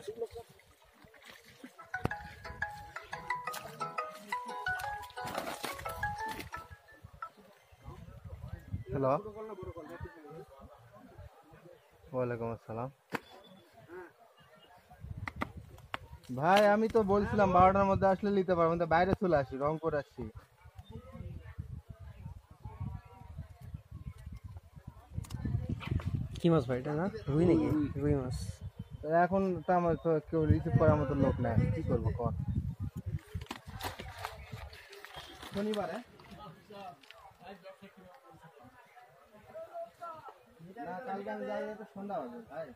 Hello, ওয়ালাইকুম আসসালাম। ভাই আমি তো বলছিলাম 12টার মধ্যে আসলে নিতে পারবো, কিন্তু বাইরে চলে আসি, রংপুর আসছি। কি মাছ ভাই এটা? না রুই নাকি? রুই মাছ। এখন তো আমার তো কেউ রিসিভ করার মতো লোক নাই, কি করবো কর। শনিবারে না, কালকে আমি যাই, তো সন্ধ্যা হবে ভাই।